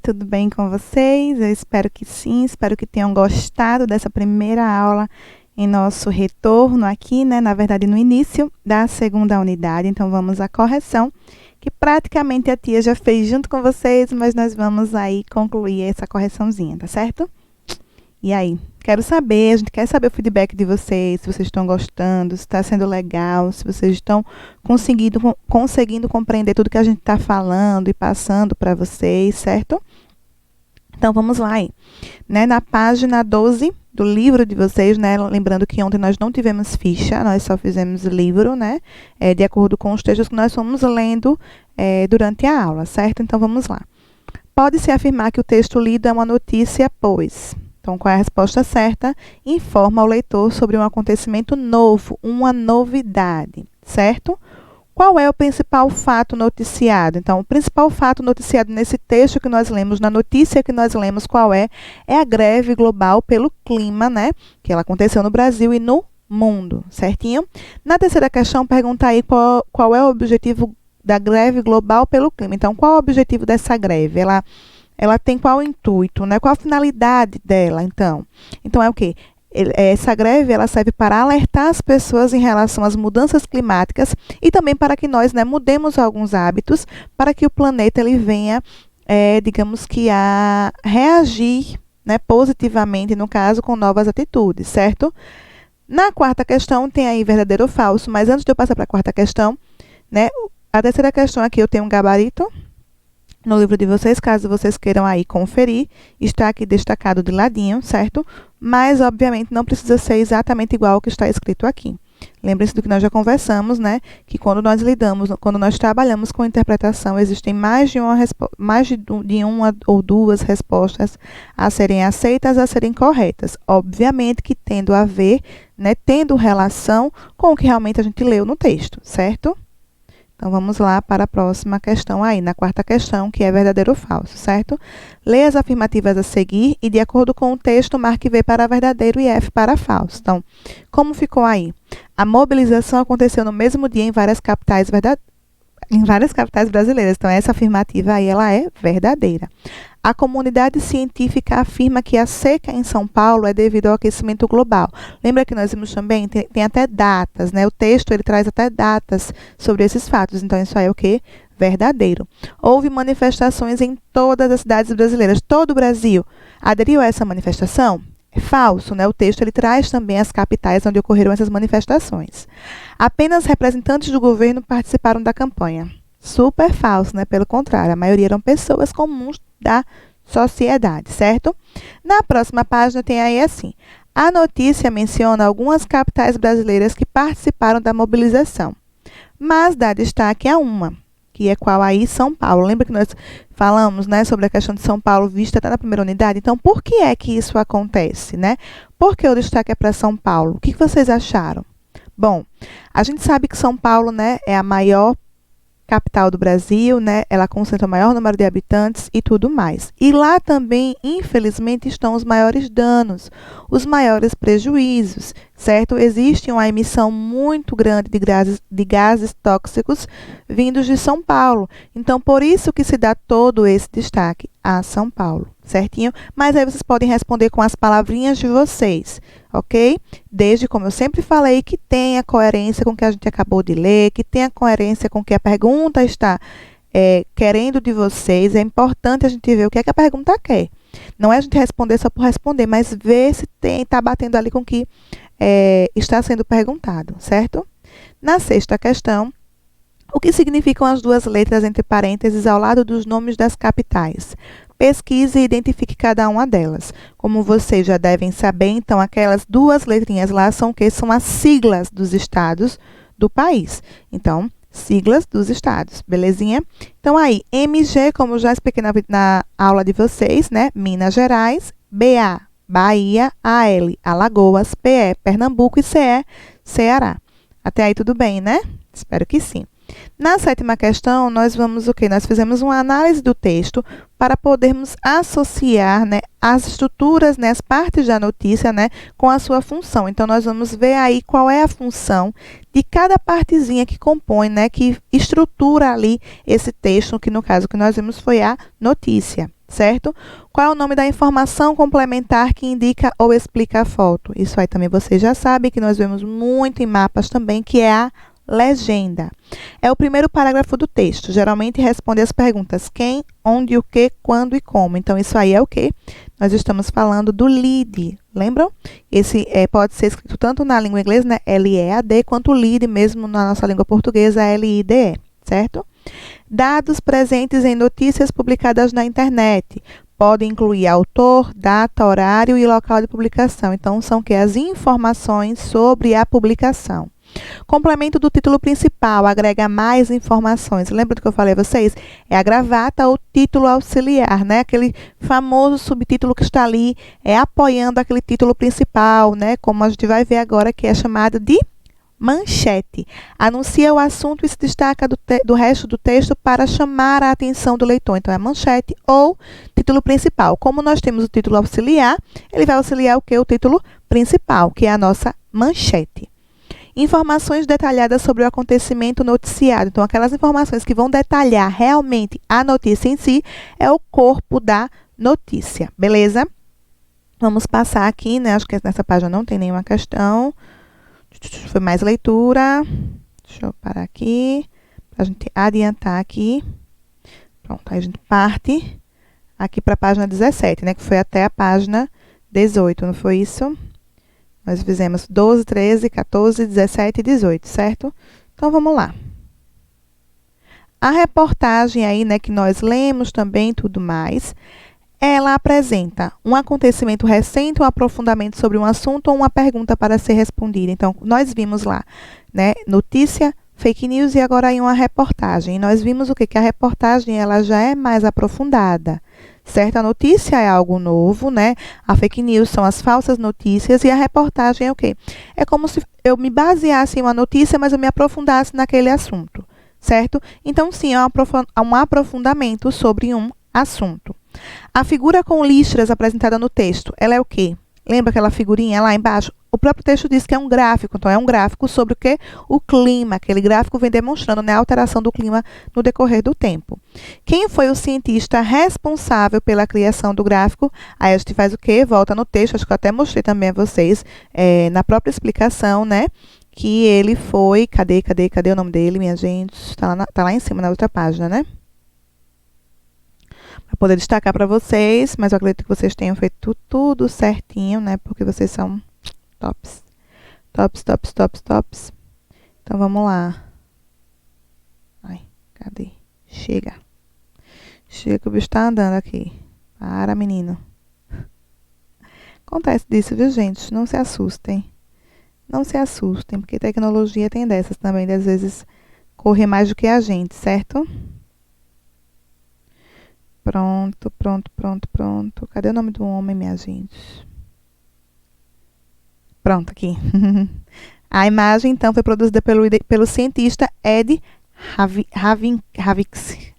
tudo bem com vocês? Eu espero que sim, espero que tenham gostado dessa primeira aula em nosso retorno aqui, né? Na verdade, no início da segunda unidade. Então, vamos à correção, que praticamente a tia já fez junto com vocês, mas nós vamos aí concluir essa correçãozinha, tá certo? E aí, quero saber, a gente quer saber o feedback de vocês, se vocês estão gostando, se está sendo legal, se vocês estão conseguindo compreender tudo que a gente está falando e passando para vocês, certo? Então, vamos lá aí. Né, na página 12 do livro de vocês, né, lembrando que ontem nós não tivemos ficha, nós só fizemos livro, né, de acordo com os textos que nós fomos lendo durante a aula, certo? Então, vamos lá. Pode-se afirmar que o texto lido é uma notícia, pois... Então, qual é a resposta certa? Informa o leitor sobre um acontecimento novo, uma novidade, certo? Qual é o principal fato noticiado? Então, o principal fato noticiado nesse texto que nós lemos, na notícia que nós lemos, qual é? É a greve global pelo clima, né? Que ela aconteceu no Brasil e no mundo, certinho? Na terceira questão, pergunta aí qual é o objetivo da greve global pelo clima. Então, qual é o objetivo dessa greve? Ela tem qual intuito, né? Qual a finalidade dela, então? Então, é o quê? Essa greve ela serve para alertar as pessoas em relação às mudanças climáticas e também para que nós, né, mudemos alguns hábitos para que o planeta ele venha, digamos que, a reagir, né, positivamente, no caso, com novas atitudes, certo? Na quarta questão, tem aí verdadeiro ou falso, mas antes de eu passar para a quarta questão, né, a terceira questão aqui eu tenho um gabarito no livro de vocês, caso vocês queiram aí conferir, está aqui destacado de ladinho, certo? Mas, obviamente, não precisa ser exatamente igual ao que está escrito aqui. Lembre-se do que nós já conversamos, né? Que quando nós lidamos, quando nós trabalhamos com interpretação, existem mais de uma ou duas respostas a serem aceitas, a serem corretas. Obviamente que tendo a ver, né? Tendo relação com o que realmente a gente leu no texto, certo? Então, vamos lá para a próxima questão aí, na quarta questão, que é verdadeiro ou falso, certo? Leia as afirmativas a seguir e, de acordo com o texto, marque V para verdadeiro e F para falso. Então, como ficou aí? A mobilização aconteceu no mesmo dia em várias capitais brasileiras. Então, essa afirmativa aí, ela é verdadeira. A comunidade científica afirma que a seca em São Paulo é devido ao aquecimento global. Lembra que nós vimos também? Tem até datas, né? O texto, ele traz até datas sobre esses fatos. Então, isso aí é o quê? Verdadeiro. Houve manifestações em todas as cidades brasileiras. Todo o Brasil aderiu a essa manifestação? É falso, né? O texto, ele traz também as capitais onde ocorreram essas manifestações. Apenas representantes do governo participaram da campanha. Super falso, né? Pelo contrário, a maioria eram pessoas comuns da sociedade, certo? Na próxima página tem aí assim: a notícia menciona algumas capitais brasileiras que participaram da mobilização, mas dá destaque a uma, que é qual aí? São Paulo. Lembra que nós falamos, né, sobre a questão de São Paulo vista até na primeira unidade? Então, por que é que isso acontece, né? Por que o destaque é para São Paulo? O que vocês acharam? Bom, a gente sabe que São Paulo, né, é a maior capital do Brasil, né? Ela concentra o maior número de habitantes e tudo mais. E lá também, infelizmente, estão os maiores danos, os maiores prejuízos, certo? Existe uma emissão muito grande de gases tóxicos vindos de São Paulo. Então, por isso que se dá todo esse destaque a São Paulo, certinho? Mas aí vocês podem responder com as palavrinhas de vocês, ok? Desde, como eu sempre falei, que tenha coerência com o que a gente acabou de ler, que tenha coerência com o que a pergunta está querendo de vocês. É importante a gente ver o que é que a pergunta quer. Não é a gente responder só por responder, mas ver se está batendo ali com o que está sendo perguntado, certo? Na sexta questão, o que significam as duas letras entre parênteses ao lado dos nomes das capitais? Pesquise e identifique cada uma delas. Como vocês já devem saber, então, aquelas duas letrinhas lá são o quê? São as siglas dos estados do país. Então, siglas dos estados, belezinha? Então, aí, MG, como eu já expliquei na aula de vocês, né? Minas Gerais, BA, Bahia, AL, Alagoas, PE, Pernambuco e CE, Ceará. Até aí tudo bem, né? Espero que sim. Na sétima questão, nós vamos o quê? Nós fizemos uma análise do texto para podermos associar, né, as estruturas, né, as partes da notícia, né, com a sua função. Então, nós vamos ver aí qual é a função de cada partezinha que compõe, né, que estrutura ali esse texto, que no caso que nós vimos foi a notícia. certo? Qual é o nome da informação complementar que indica ou explica a foto? Isso aí também você já sabe, que nós vemos muito em mapas também, que é a legenda. É o primeiro parágrafo do texto. Geralmente responde as perguntas quem, onde, o que, quando e como. Então, isso aí é o quê? Nós estamos falando do lead. Lembram? Esse pode ser escrito tanto na língua inglesa, né, L-E-A-D, quanto lead mesmo na nossa língua portuguesa, L-I-D-E, certo? Dados presentes em notícias publicadas na internet. Podem incluir autor, data, horário e local de publicação. Então, são que as informações sobre a publicação. Complemento do título principal, agrega mais informações. Lembra do que eu falei a vocês? É a gravata ou título auxiliar, né? Aquele famoso subtítulo que está ali, apoiando aquele título principal, né? Como a gente vai ver agora, que é chamado de manchete. Anuncia o assunto e se destaca do resto do texto para chamar a atenção do leitor. Então, é a manchete ou título principal. Como nós temos o título auxiliar, ele vai auxiliar o que? O título principal, que é a nossa manchete. Informações detalhadas sobre o acontecimento noticiado. Então, aquelas informações que vão detalhar realmente a notícia em si, é o corpo da notícia, beleza? Vamos passar aqui, né? Acho que nessa página não tem nenhuma questão. Foi mais leitura. Deixa eu parar aqui, para a gente adiantar aqui. Pronto, aí a gente parte aqui para a página 17, né? Que foi até a página 18, não foi isso? Nós fizemos 12, 13, 14, 17 e 18, certo? Então, vamos lá. A reportagem aí, né, que nós lemos também, tudo mais, ela apresenta um acontecimento recente, um aprofundamento sobre um assunto ou uma pergunta para ser respondida. Então, nós vimos lá, né, notícia, fake news e agora aí uma reportagem. E nós vimos o quê? Que a reportagem, ela já é mais aprofundada. Certo? A notícia é algo novo, né? A fake news são as falsas notícias e a reportagem é o quê? É como se eu me baseasse em uma notícia, mas eu me aprofundasse naquele assunto, certo? Então, sim, é um aprofundamento sobre um assunto. A figura com listras apresentada no texto, ela é o quê? Lembra aquela figurinha lá embaixo? O próprio texto diz que é um gráfico, então é um gráfico sobre o quê? O clima. Aquele gráfico vem demonstrando, né, a alteração do clima no decorrer do tempo. Quem foi o cientista responsável pela criação do gráfico? Aí a gente faz o quê? Volta no texto, acho que eu até mostrei também a vocês, na própria explicação, né? Que ele foi... Cadê o nome dele, minha gente? Tá lá em cima, na outra página, né? Para poder destacar para vocês, mas eu acredito que vocês tenham feito tudo certinho, né? Porque vocês são tops. Tops. Então, vamos lá. Ai, cadê? Chega que o bicho tá andando aqui. Para, menino. Acontece disso, viu, gente? Não se assustem. Não se assustem, porque tecnologia tem dessas também, de às vezes correr mais do que a gente, certo? Pronto. Cadê o nome do homem, minha gente? Pronto, aqui. A imagem, então, foi produzida pelo cientista Ed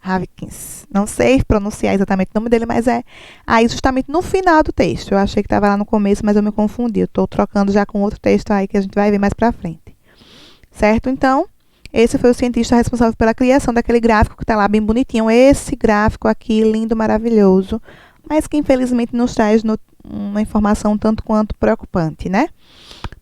Havikins. Não sei pronunciar exatamente o nome dele, mas é aí justamente no final do texto. Eu achei que estava lá no começo, mas eu me confundi. Eu estou trocando já com outro texto aí que a gente vai ver mais para frente. Certo? Então, esse foi o cientista responsável pela criação daquele gráfico que está lá bem bonitinho. Esse gráfico aqui, lindo, maravilhoso, mas que infelizmente nos traz uma informação tanto quanto preocupante, né?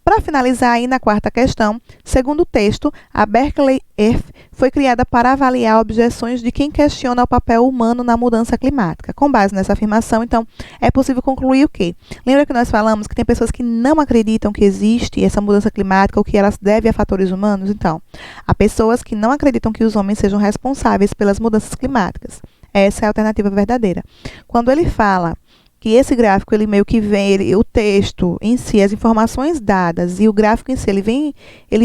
Para finalizar aí na quarta questão, segundo o texto, a Berkeley Earth foi criada para avaliar objeções de quem questiona o papel humano na mudança climática. Com base nessa afirmação, então, é possível concluir o quê? Lembra que nós falamos que tem pessoas que não acreditam que existe essa mudança climática ou que ela se deve a fatores humanos? Então, há pessoas que não acreditam que os homens sejam responsáveis pelas mudanças climáticas. Essa é a alternativa verdadeira. Quando ele fala que esse gráfico, ele meio que vem, o texto em si, as informações dadas e o gráfico em si, ele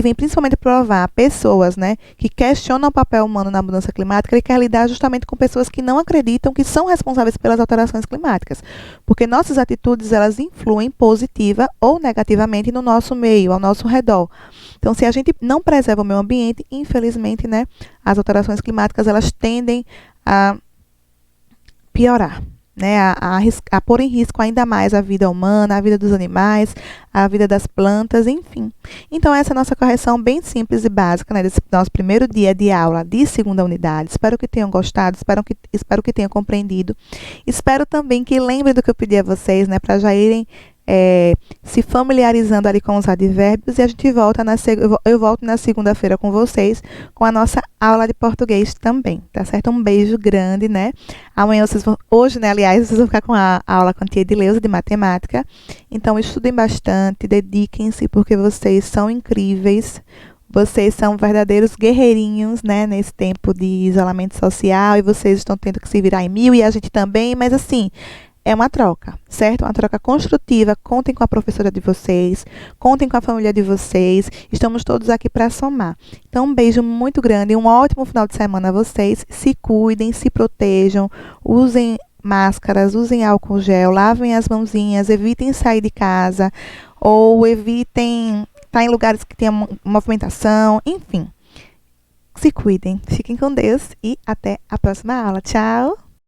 vem principalmente provar pessoas, né, que questionam o papel humano na mudança climática. Ele quer lidar justamente com pessoas que não acreditam que são responsáveis pelas alterações climáticas, porque nossas atitudes, elas influem positiva ou negativamente no nosso meio, ao nosso redor. Então, se a gente não preserva o meio ambiente, infelizmente, né, as alterações climáticas, elas tendem a piorar, né, a pôr em risco ainda mais a vida humana, a vida dos animais, a vida das plantas, enfim. Então, essa é a nossa correção bem simples e básica, né, desse nosso primeiro dia de aula de segunda unidade. Espero que tenham gostado, espero que tenham compreendido. Espero também que lembrem do que eu pedi a vocês, né, para já irem se familiarizando ali com os advérbios, e a gente volta eu volto na segunda-feira com vocês, com a nossa aula de português também, tá certo? Um beijo grande, né? Amanhã hoje, né, aliás, vocês vão ficar com a aula com a tia Edileuza de matemática, então estudem bastante, dediquem-se, porque vocês são incríveis, vocês são verdadeiros guerreirinhos, né, nesse tempo de isolamento social, e vocês estão tendo que se virar em mil, e a gente também, mas assim, é uma troca, certo? Uma troca construtiva. Contem com a professora de vocês, contem com a família de vocês. Estamos todos aqui para somar. Então, um beijo muito grande, um ótimo final de semana a vocês. Se cuidem, se protejam, usem máscaras, usem álcool gel, lavem as mãozinhas, evitem sair de casa ou evitem estar em lugares que tenham movimentação, enfim. Se cuidem, fiquem com Deus e até a próxima aula. Tchau!